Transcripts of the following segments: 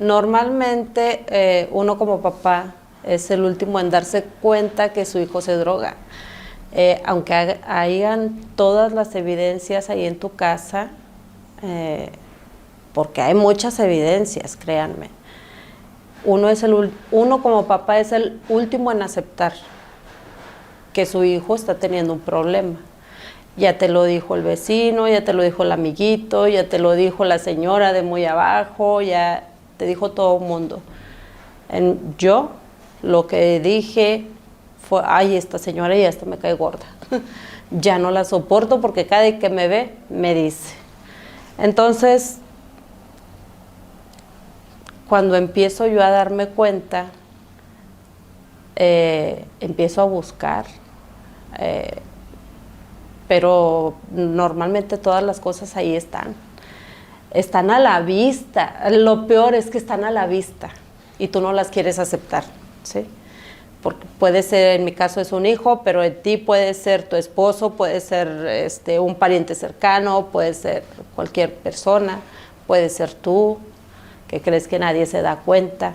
Normalmente uno como papá es el último en darse cuenta que su hijo se droga. Aunque hayan todas las evidencias ahí en tu casa, porque hay muchas evidencias, créanme. Uno como papá es el último en aceptar que su hijo está teniendo un problema. Ya te lo dijo el vecino, ya te lo dijo el amiguito, ya te lo dijo la señora de muy abajo, ya te dijo todo el mundo. Yo lo que dije fue, ay, esta señora ya hasta me cae gorda. Ya no la soporto porque cada vez que me ve, me dice. Entonces, cuando empiezo yo a darme cuenta, empiezo a buscar. Pero normalmente todas las cosas ahí están a la vista. Lo peor es que están a la vista y tú no las quieres aceptar, ¿sí? Porque puede ser, en mi caso es un hijo, pero en ti puede ser tu esposo, puede ser un pariente cercano, puede ser cualquier persona, puede ser tú, que crees que nadie se da cuenta.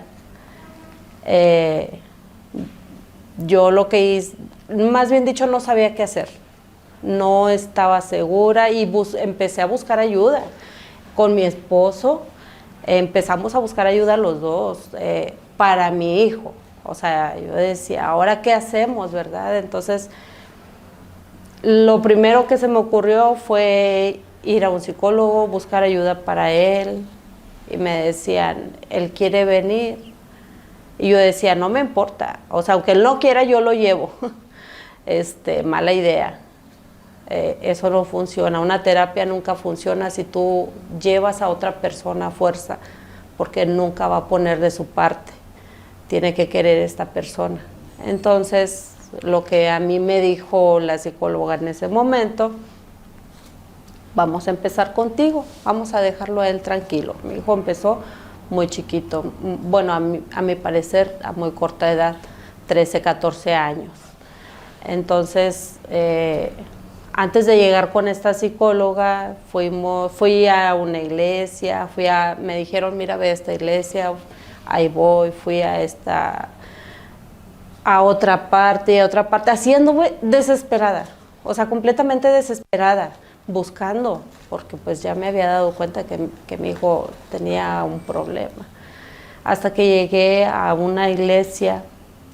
Yo lo que hice, más bien dicho, no sabía qué hacer. No estaba segura y empecé a buscar ayuda. Con mi esposo empezamos a buscar ayuda los dos para mi hijo. O sea, yo decía, ¿ahora qué hacemos, verdad? Entonces, lo primero que se me ocurrió fue ir a un psicólogo, buscar ayuda para él. Y me decían, él quiere venir. Y yo decía, no me importa. O sea, aunque él no quiera, yo lo llevo. Mala idea. Eso no funciona. Una terapia nunca funciona si tú llevas a otra persona a fuerza, porque nunca va a poner de su parte. Tiene que querer esta persona. Entonces, lo que a mí me dijo la psicóloga en ese momento, vamos a empezar contigo, vamos a dejarlo a él tranquilo. Mi hijo empezó muy chiquito, bueno, a mi parecer a muy corta edad, 13, 14 años. Entonces, antes de llegar con esta psicóloga, fui a una iglesia, me dijeron, mira, ve a esta iglesia, ahí voy, fui a otra parte, haciendo desesperada, o sea, completamente desesperada, buscando, porque pues ya me había dado cuenta que mi hijo tenía un problema. Hasta que llegué a una iglesia,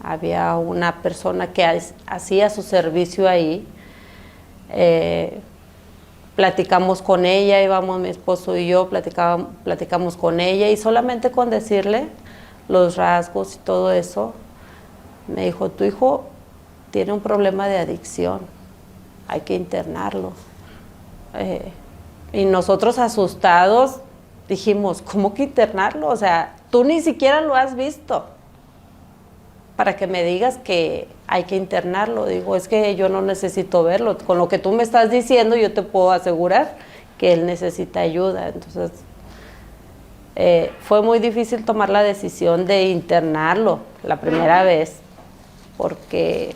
había una persona que hacía su servicio ahí. Platicamos con ella, íbamos mi esposo y yo, platicamos con ella, y solamente con decirle los rasgos y todo eso, me dijo, tu hijo tiene un problema de adicción, hay que internarlo. Y nosotros asustados dijimos, ¿cómo que internarlo? O sea, tú ni siquiera lo has visto para que me digas que hay que internarlo. Digo, es que yo no necesito verlo. Con lo que tú me estás diciendo, yo te puedo asegurar que él necesita ayuda. Entonces, fue muy difícil tomar la decisión de internarlo la primera vez, porque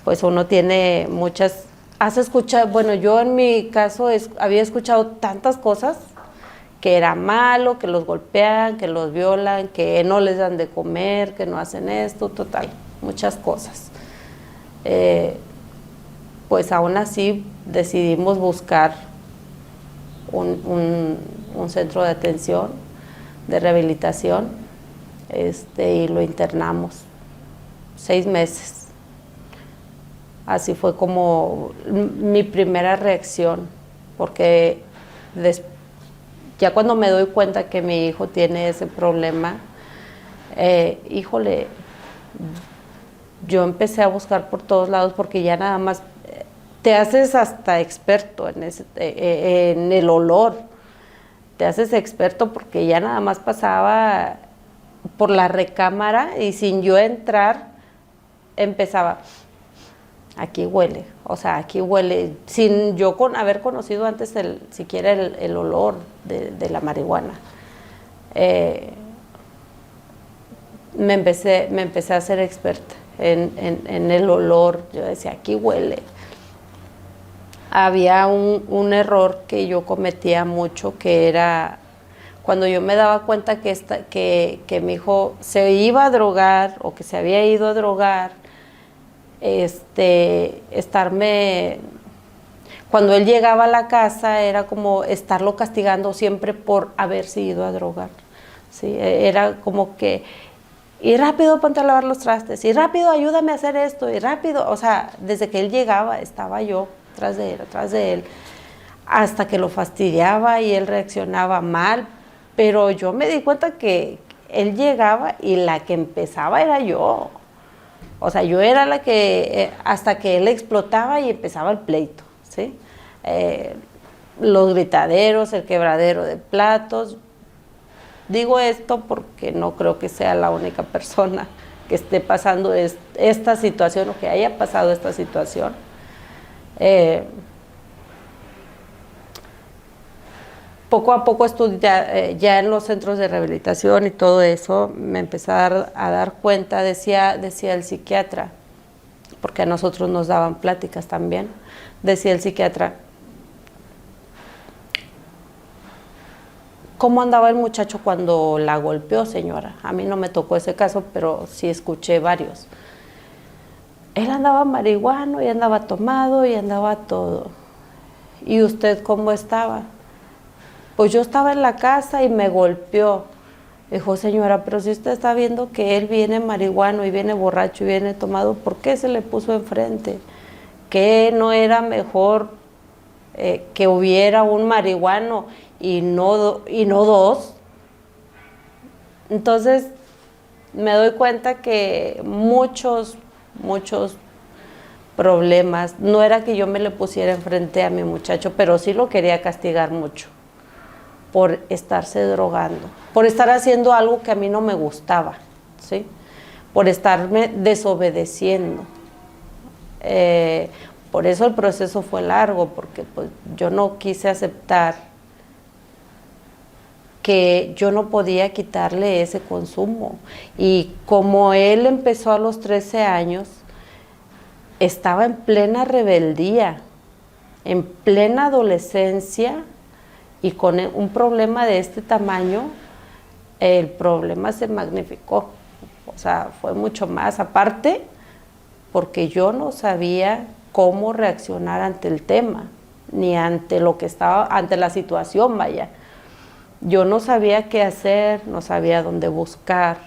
pues uno tiene has escuchado, bueno, yo en mi caso había escuchado tantas cosas, que era malo, que los golpean, que los violan, que no les dan de comer, que no hacen esto, total, muchas cosas. Pues aún así decidimos buscar un centro de atención, de rehabilitación, y lo internamos 6 meses. Así fue como mi primera reacción, porque ya cuando me doy cuenta que mi hijo tiene ese problema, híjole, yo empecé a buscar por todos lados, porque ya nada más te haces hasta experto en el olor, te haces experto, porque ya nada más pasaba por la recámara y sin yo entrar empezaba, aquí huele, o sea, aquí huele, sin yo haber conocido antes siquiera el olor de la marihuana. Me empecé a ser experta en el olor. Yo decía, aquí huele. Había un error que yo cometía mucho, que era Cuando yo me daba cuenta que mi hijo se iba a drogar o que se había ido a drogar, cuando él llegaba a la casa era como estarlo castigando siempre por haberse ido a drogar, ¿sí? Era como que, y rápido ponte a lavar los trastes, y rápido ayúdame a hacer esto, y rápido, o sea, desde que él llegaba estaba yo tras de él, hasta que lo fastidiaba y él reaccionaba mal, pero yo me di cuenta que él llegaba y la que empezaba era yo. O sea, yo era la que, hasta que él explotaba y empezaba el pleito, ¿sí? Los gritaderos, el quebradero de platos. Digo esto porque no creo que sea la única persona que esté pasando esta situación o que haya pasado esta situación. Poco a poco ya en los centros de rehabilitación y todo eso, me empecé a dar cuenta, decía el psiquiatra, porque a nosotros nos daban pláticas también, decía el psiquiatra, ¿cómo andaba el muchacho cuando la golpeó, señora? A mí no me tocó ese caso, pero sí escuché varios. Él andaba marihuano y andaba tomado y andaba todo. ¿Y usted cómo estaba? Pues yo estaba en la casa y me golpeó. Dijo, señora, pero si usted está viendo que él viene marihuano y viene borracho y viene tomado, ¿por qué se le puso enfrente? ¿Que no era mejor que hubiera un marihuano y no dos? Entonces me doy cuenta que muchos problemas, no era que yo me le pusiera enfrente a mi muchacho, pero sí lo quería castigar mucho por estarse drogando, por estar haciendo algo que a mí no me gustaba, ¿sí? Por estarme desobedeciendo. Por eso el proceso fue largo, porque pues, yo no quise aceptar que yo no podía quitarle ese consumo. Y como él empezó a los 13 años, estaba en plena rebeldía, en plena adolescencia, y con un problema de este tamaño, el problema se magnificó. O sea, fue mucho más. Aparte, porque yo no sabía cómo reaccionar ante el tema, ni ante lo que estaba, ante la situación, vaya. Yo no sabía qué hacer, no sabía dónde buscar.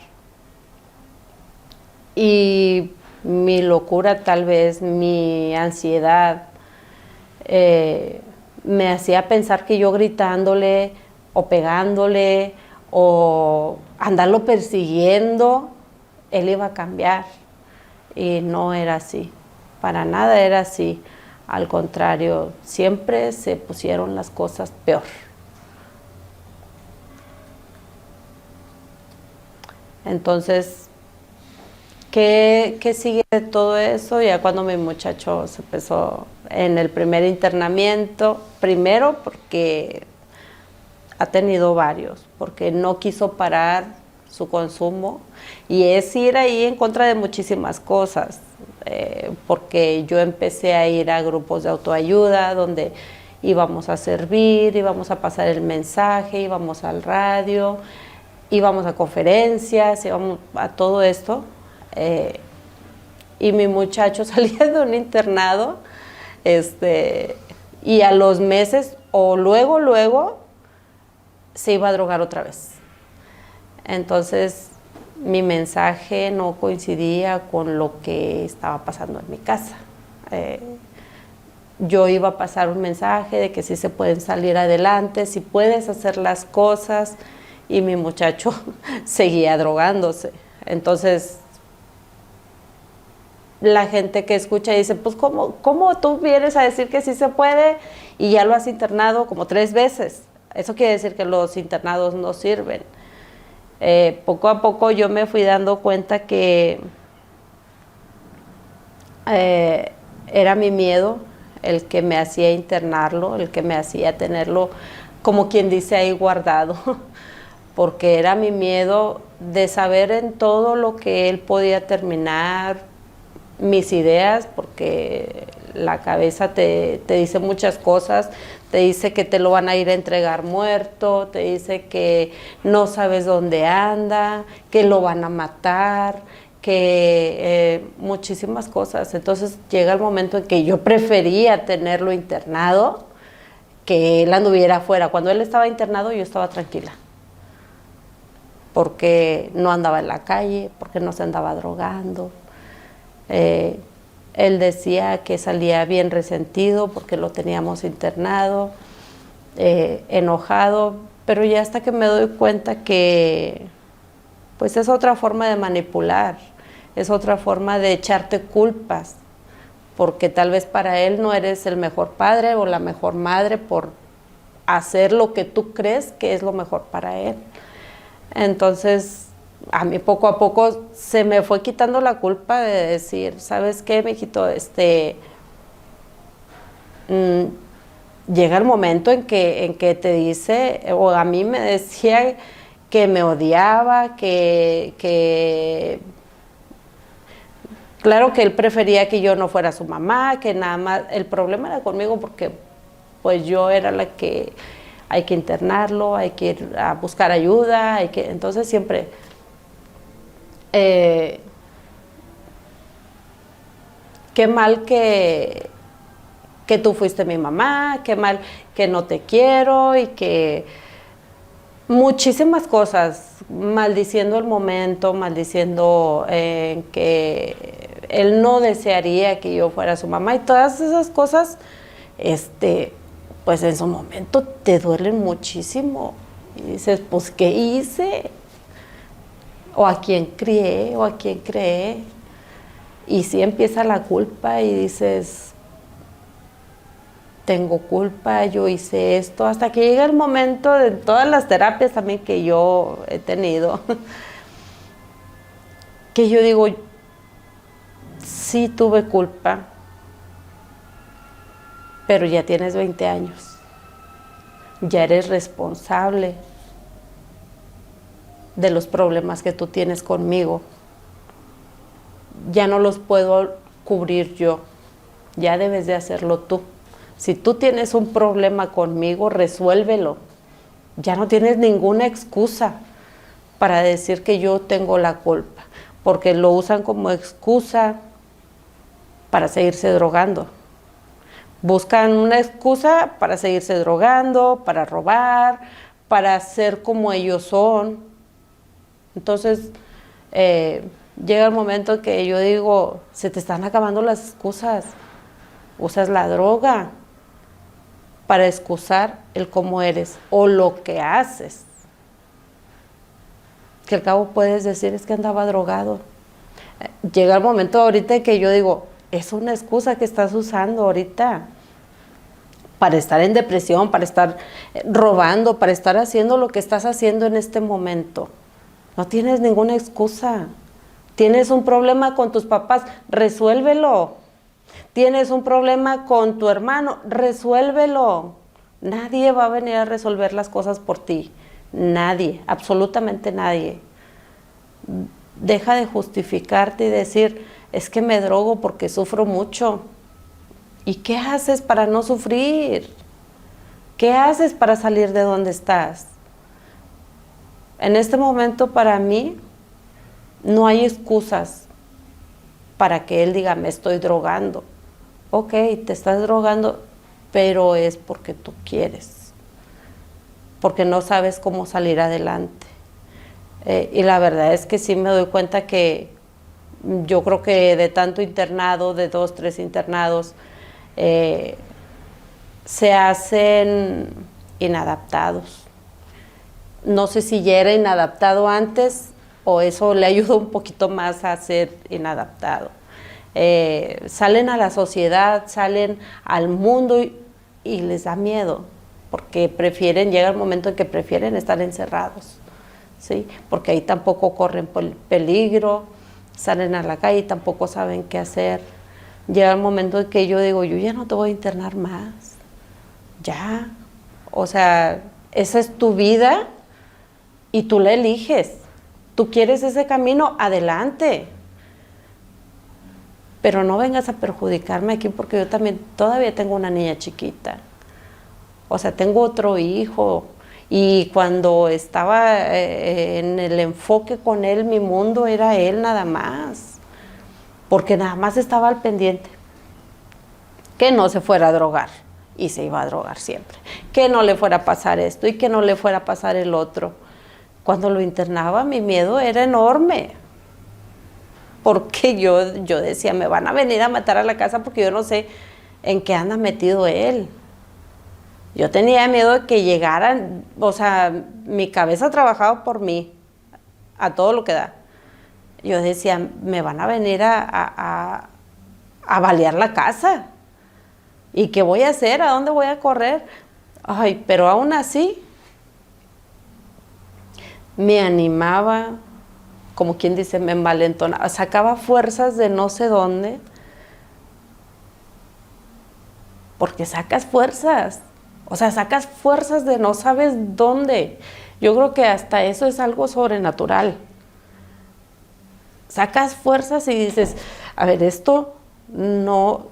Y mi locura, tal vez, mi ansiedad, me hacía pensar que yo gritándole o pegándole o andarlo persiguiendo, él iba a cambiar. Y no era así, para nada era así. Al contrario, siempre se pusieron las cosas peor. Entonces, ¿qué sigue de todo eso? Ya cuando mi muchacho se empezó en el primer internamiento, primero porque ha tenido varios, porque no quiso parar su consumo, y es ir ahí en contra de muchísimas cosas, porque yo empecé a ir a grupos de autoayuda donde íbamos a servir, íbamos a pasar el mensaje, íbamos al radio, íbamos a conferencias, íbamos a todo esto, y mi muchacho salía de un internado, y a los meses o luego se iba a drogar otra vez. Entonces mi mensaje no coincidía con lo que estaba pasando en mi casa. Yo iba a pasar un mensaje de que sí se pueden salir adelante, si puedes hacer las cosas, y mi muchacho seguía drogándose. Entonces la gente que escucha dice, pues ¿cómo tú vienes a decir que sí se puede y ya lo has internado como 3 veces? Eso quiere decir que los internados no sirven. Poco a poco yo me fui dando cuenta que era mi miedo el que me hacía internarlo, el que me hacía tenerlo, como quien dice, ahí guardado, porque era mi miedo de saber en todo lo que él podía terminar, mis ideas, porque la cabeza te dice muchas cosas, te dice que te lo van a ir a entregar muerto, te dice que no sabes dónde anda, que lo van a matar, que muchísimas cosas. Entonces llega el momento en que yo prefería tenerlo internado, que él anduviera afuera. Cuando él estaba internado yo estaba tranquila, porque no andaba en la calle, porque no se andaba drogando. Él decía que salía bien resentido porque lo teníamos internado, enojado, pero ya hasta que me doy cuenta que pues es otra forma de manipular, es otra forma de echarte culpas, porque tal vez para él no eres el mejor padre o la mejor madre por hacer lo que tú crees que es lo mejor para él. Entonces, a mí poco a poco se me fue quitando la culpa de decir, ¿sabes qué, mijito? Llega el momento en que te dice, o a mí me decía que me odiaba, claro que él prefería que yo no fuera su mamá, que nada más, el problema era conmigo porque pues yo era la que hay que internarlo, hay que ir a buscar ayuda, entonces siempre qué mal que tú fuiste mi mamá, qué mal que no te quiero y que muchísimas cosas, maldiciendo el momento, maldiciendo que él no desearía que yo fuera su mamá y todas esas cosas, pues en su momento te duelen muchísimo y dices, pues ¿qué hice? O a quién crié, o a quién creé. Y sí empieza la culpa y dices, tengo culpa, yo hice esto, hasta que llega el momento de todas las terapias también que yo he tenido, que yo digo, sí tuve culpa, pero ya tienes 20 años, ya eres responsable de los problemas que tú tienes conmigo. Ya no los puedo cubrir yo, ya debes de hacerlo tú. Si tú tienes un problema conmigo, resuélvelo. Ya no tienes ninguna excusa para decir que yo tengo la culpa, porque lo usan como excusa para seguirse drogando. Buscan una excusa para seguirse drogando, para robar, para ser como ellos son. Entonces, llega el momento que yo digo, se te están acabando las excusas. Usas la droga para excusar el cómo eres o lo que haces. Que al cabo puedes decir, es que andaba drogado. Llega el momento ahorita que yo digo, es una excusa que estás usando ahorita para estar en depresión, para estar robando, para estar haciendo lo que estás haciendo en este momento. No tienes ninguna excusa. Tienes un problema con tus papás, resuélvelo. Tienes un problema con tu hermano, resuélvelo. Nadie va a venir a resolver las cosas por ti. Nadie, absolutamente nadie. Deja de justificarte y decir, es que me drogo porque sufro mucho. ¿Y qué haces para no sufrir? ¿Qué haces para salir de donde estás? En este momento para mí no hay excusas para que él diga, me estoy drogando. Ok, te estás drogando, pero es porque tú quieres, porque no sabes cómo salir adelante. Y la verdad es que sí me doy cuenta que yo creo que de tanto internado, de 2, 3 internados, se hacen inadaptados. No sé si ya era inadaptado antes o eso le ayuda un poquito más a ser inadaptado. Salen a la sociedad, salen al mundo y les da miedo, porque llega el momento en que prefieren estar encerrados, ¿sí? Porque ahí tampoco corren peligro, salen a la calle y tampoco saben qué hacer. Llega el momento en que yo digo, yo ya no te voy a internar más, ya, o sea, esa es tu vida y tú la eliges. Tú quieres ese camino, adelante. pero no vengas a perjudicarme aquí porque yo también todavía tengo una niña chiquita. O sea, tengo otro hijo. Y cuando estaba en el enfoque con él, mi mundo era él nada más. Porque nada más estaba al pendiente. Que no se fuera a drogar. Y se iba a drogar siempre. Que no le fuera a pasar esto y que no le fuera a pasar el otro. Cuando lo internaba, mi miedo era enorme. Porque yo decía, me van a venir a matar a la casa porque yo no sé en qué anda metido él. Yo tenía miedo de que llegaran, o sea, mi cabeza trabajaba por mí, a todo lo que da. Yo decía, me van a venir a balear la casa. ¿Y qué voy a hacer? ¿A dónde voy a correr? Ay, pero aún así, me animaba, como quien dice, me envalentonaba, sacaba fuerzas de no sé dónde, porque sacas fuerzas, o sea, sacas fuerzas de no sabes dónde. Yo creo que hasta eso es algo sobrenatural. Sacas fuerzas y dices, a ver, esto no,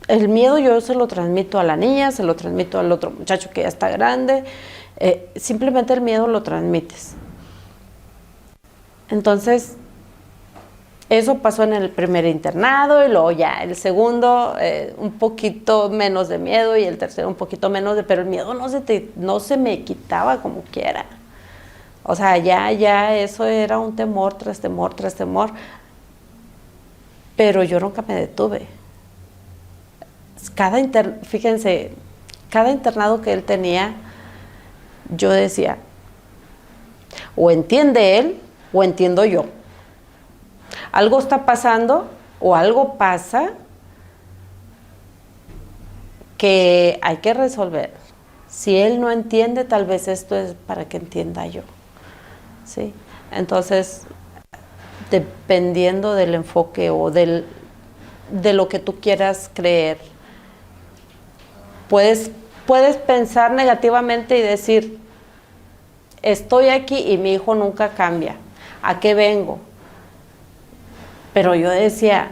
el miedo yo se lo transmito a la niña, se lo transmito al otro muchacho que ya está grande, simplemente el miedo lo transmites. Entonces, eso pasó en el primer internado y luego ya el segundo un poquito menos de miedo y el tercero un poquito menos de, pero el miedo no se me quitaba como quiera. O sea, ya eso era un temor tras temor tras temor, pero yo nunca me detuve. Fíjense, cada internado que él tenía, yo decía, o entiende él o entiendo yo. Algo está pasando o algo pasa que hay que resolver. Si él no entiende, tal vez esto es para que entienda yo. ¿Sí? Entonces, dependiendo del enfoque o de lo que tú quieras creer, puedes pensar negativamente y decir, estoy aquí y mi hijo nunca cambia. ¿A qué vengo? Pero yo decía,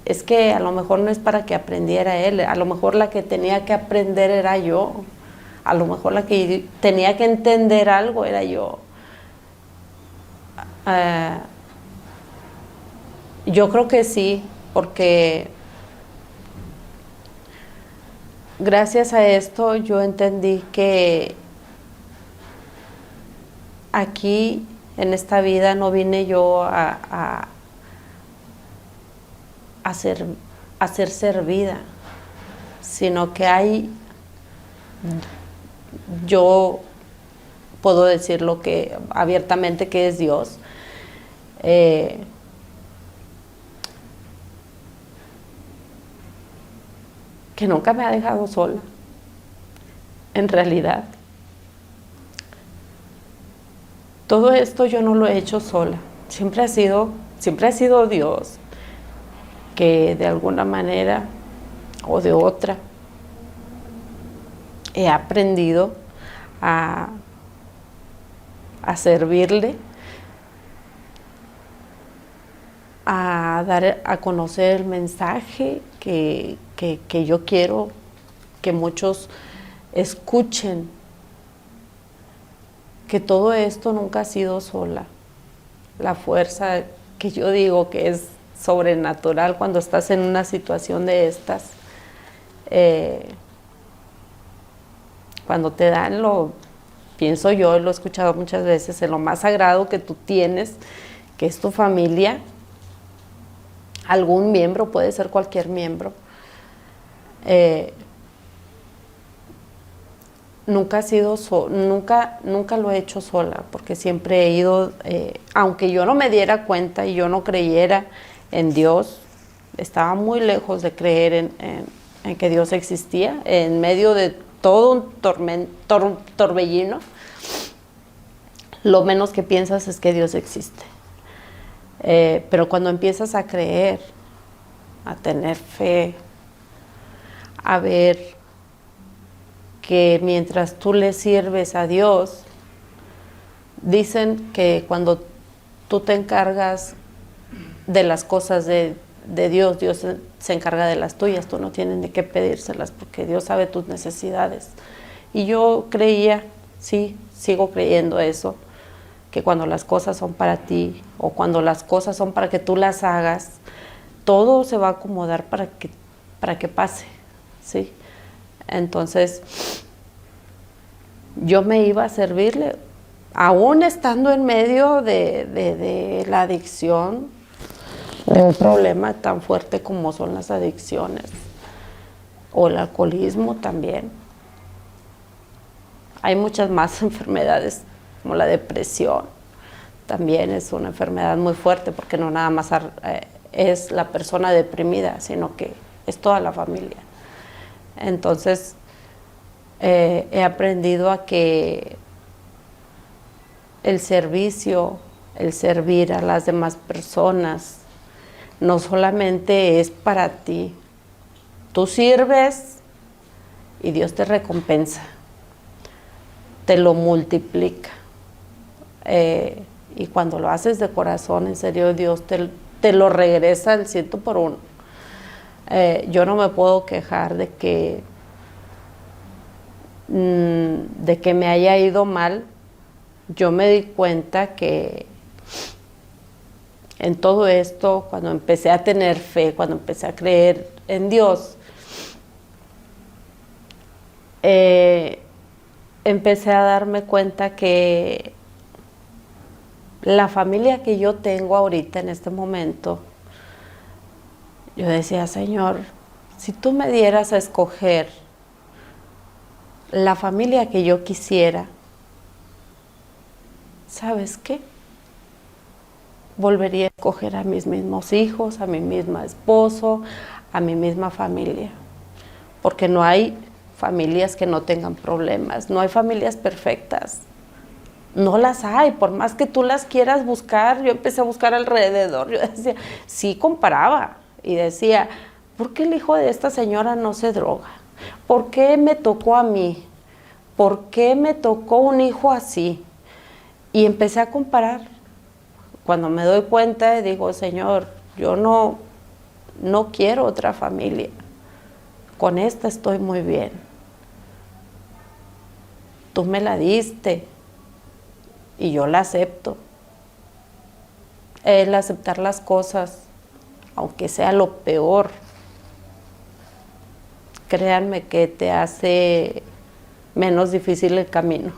es que a lo mejor no es para que aprendiera él, a lo mejor la que tenía que aprender era yo, a lo mejor la que tenía que entender algo era yo. Yo creo que sí, porque gracias a esto yo entendí que aquí en esta vida no vine yo a ser servida, sino que yo puedo decirlo que abiertamente que es Dios. Que nunca me ha dejado sola, en realidad. Todo esto yo no lo he hecho sola, siempre ha sido Dios, que de alguna manera o de otra he aprendido a servirle, a dar a conocer el mensaje que yo quiero que muchos escuchen, que todo esto nunca ha sido sola. La fuerza que yo digo que es sobrenatural cuando estás en una situación de estas, cuando te dan pienso yo, lo he escuchado muchas veces, en lo más sagrado que tú tienes, que es tu familia, algún miembro, puede ser cualquier miembro, nunca lo he hecho sola, porque siempre he ido, aunque yo no me diera cuenta y yo no creyera en Dios, estaba muy lejos de creer en que Dios existía, en medio de todo un torbellino, lo menos que piensas es que Dios existe. Pero cuando empiezas a creer, a tener fe, a ver que mientras tú le sirves a Dios, dicen que cuando tú te encargas de las cosas de Dios. Dios se encarga de las tuyas, tú no tienes ni qué pedírselas porque Dios sabe tus necesidades. Y yo creía, sí, sigo creyendo eso, que cuando las cosas son para ti o cuando las cosas son para que tú las hagas, todo se va a acomodar para que pase, ¿sí? Entonces, yo me iba a servirle, aún estando en medio de la adicción, de un problema tan fuerte como son las adicciones, o el alcoholismo también. Hay muchas más enfermedades, como la depresión, también es una enfermedad muy fuerte, porque no nada más es la persona deprimida, sino que es toda la familia. Entonces, he aprendido a que el servicio, el servir a las demás personas, no solamente es para ti. Tú sirves y Dios te recompensa, te lo multiplica. Y cuando lo haces de corazón, en serio, Dios te lo regresa al 100%. Yo no me puedo quejar de que me haya ido mal. Yo me di cuenta que en todo esto, cuando empecé a tener fe, cuando empecé a creer en Dios, empecé a darme cuenta que la familia que yo tengo ahorita en este momento, yo decía, Señor, si tú me dieras a escoger la familia que yo quisiera, ¿sabes qué? Volvería a escoger a mis mismos hijos, a mi mismo esposo, a mi misma familia. Porque no hay familias que no tengan problemas, no hay familias perfectas. No las hay, por más que tú las quieras buscar. Yo empecé a buscar alrededor, yo decía, sí comparaba y decía, ¿por qué el hijo de esta señora no se droga? ¿Por qué me tocó a mí? ¿Por qué me tocó un hijo así? Y empecé a comparar. Cuando me doy cuenta, digo, Señor, yo no quiero otra familia. Con esta estoy muy bien. Tú me la diste y yo la acepto. El aceptar las cosas, aunque sea lo peor, créanme que te hace menos difícil el camino.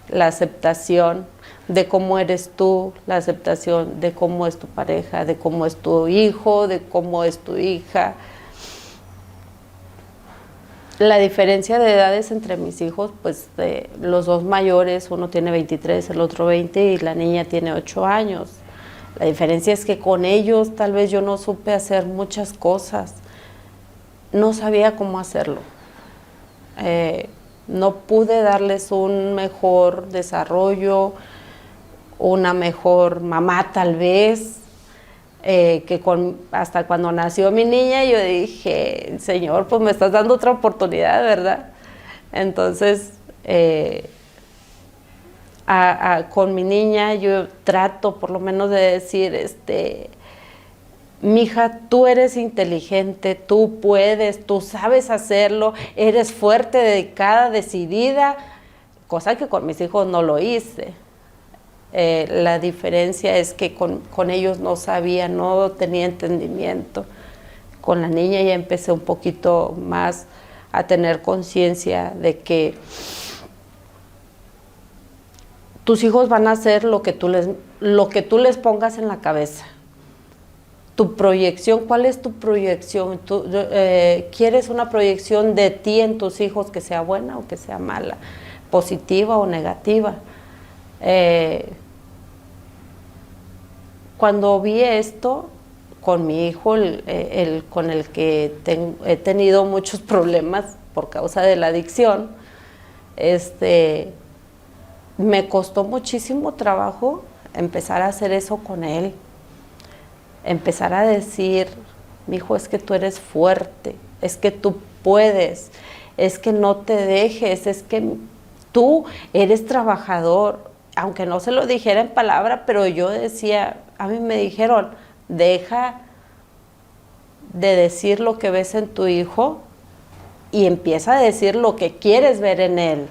La aceptación de cómo eres tú, la aceptación de cómo es tu pareja, de cómo es tu hijo, de cómo es tu hija. La diferencia de edades entre mis hijos, pues los dos mayores, uno tiene 23, el otro 20 y la niña tiene 8 años. La diferencia es que con ellos tal vez yo no supe hacer muchas cosas, no sabía cómo hacerlo. No pude darles un mejor desarrollo, una mejor mamá tal vez, hasta cuando nació mi niña yo dije, Señor, pues me estás dando otra oportunidad, ¿verdad? Entonces, con mi niña yo trato por lo menos de decir, mija, tú eres inteligente, tú puedes, tú sabes hacerlo, eres fuerte, dedicada, decidida, cosa que con mis hijos no lo hice. La diferencia es que con ellos no sabía, no tenía entendimiento. Con la niña ya empecé un poquito más a tener conciencia de que tus hijos van a hacer lo que tú les pongas en la cabeza. Tu proyección, ¿cuál es tu proyección? ¿Quieres una proyección de ti en tus hijos que sea buena o que sea mala? ¿Positiva o negativa? Cuando vi esto con mi hijo, con el que he tenido muchos problemas por causa de la adicción, me costó muchísimo trabajo empezar a hacer eso con él. Empezar a decir, mi hijo, es que tú eres fuerte, es que tú puedes, es que no te dejes, es que tú eres trabajador. Aunque no se lo dijera en palabra, pero yo decía, a mí me dijeron, Deja de decir lo que ves en tu hijo y empieza a decir lo que quieres ver en él.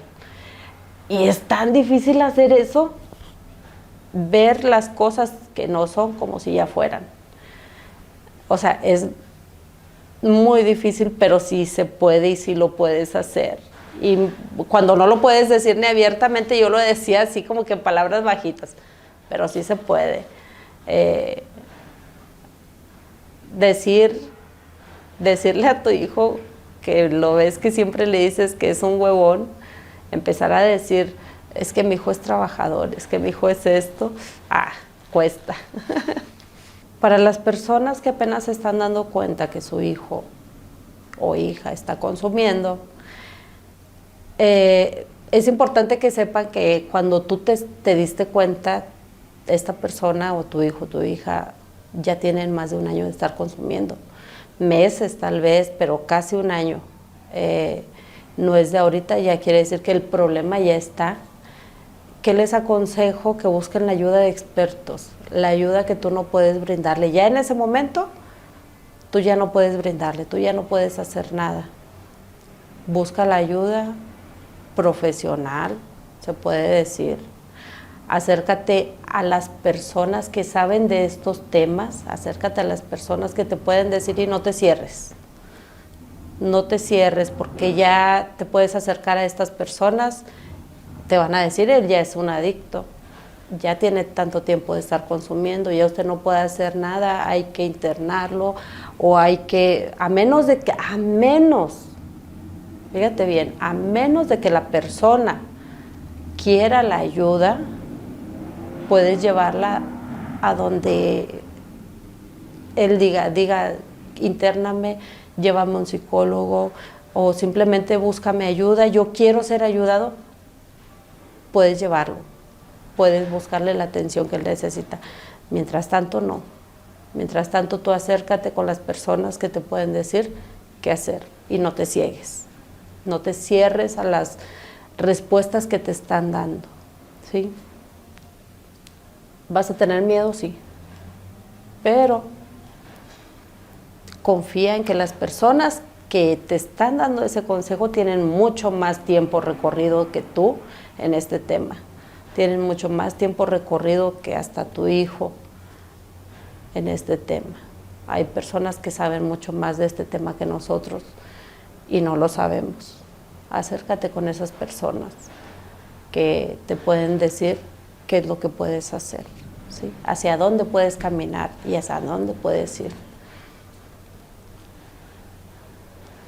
Y es tan difícil hacer eso, ver las cosas que no son como si ya fueran. O sea, es muy difícil, pero sí se puede y sí lo puedes hacer. Y cuando no lo puedes decir ni abiertamente, yo lo decía así como que en palabras bajitas, pero sí se puede. Decirle a tu hijo que lo ves que siempre le dices que es un huevón, empezar a decir, es que mi hijo es trabajador, es que mi hijo es esto, cuesta. Para las personas que apenas se están dando cuenta que su hijo o hija está consumiendo, es importante que sepan que cuando tú te diste cuenta, esta persona o tu hijo o tu hija ya tienen más de un año de estar consumiendo. Meses tal vez, pero casi un año. No es de ahorita, ya quiere decir que el problema ya está. ¿Qué les aconsejo? Que busquen la ayuda de expertos, la ayuda que tú no puedes brindarle. Ya en ese momento, tú ya no puedes brindarle, tú ya no puedes hacer nada. Busca la ayuda profesional, se puede decir. Acércate a las personas que saben de estos temas, acércate a las personas que te pueden decir y no te cierres. No te cierres porque ya te puedes acercar a estas personas, te van a decir, él ya es un adicto, ya tiene tanto tiempo de estar consumiendo, ya usted no puede hacer nada, hay que internarlo o hay que, fíjate bien, a menos de que la persona quiera la ayuda, puedes llevarla a donde él diga, intername, llévame a un psicólogo o simplemente búscame ayuda, yo quiero ser ayudado, puedes llevarlo, puedes buscarle la atención que él necesita. Mientras tanto, no. Mientras tanto, tú acércate con las personas que te pueden decir qué hacer y no te ciegues. No te cierres a las respuestas que te están dando, ¿sí? ¿Vas a tener miedo? Sí. Pero confía en que las personas que te están dando ese consejo tienen mucho más tiempo recorrido que tú en este tema. Tienen mucho más tiempo recorrido que hasta tu hijo en este tema. Hay personas que saben mucho más de este tema que nosotros y no lo sabemos. Acércate con esas personas que te pueden decir qué es lo que puedes hacer, ¿sí? Hacia dónde puedes caminar y hacia dónde puedes ir.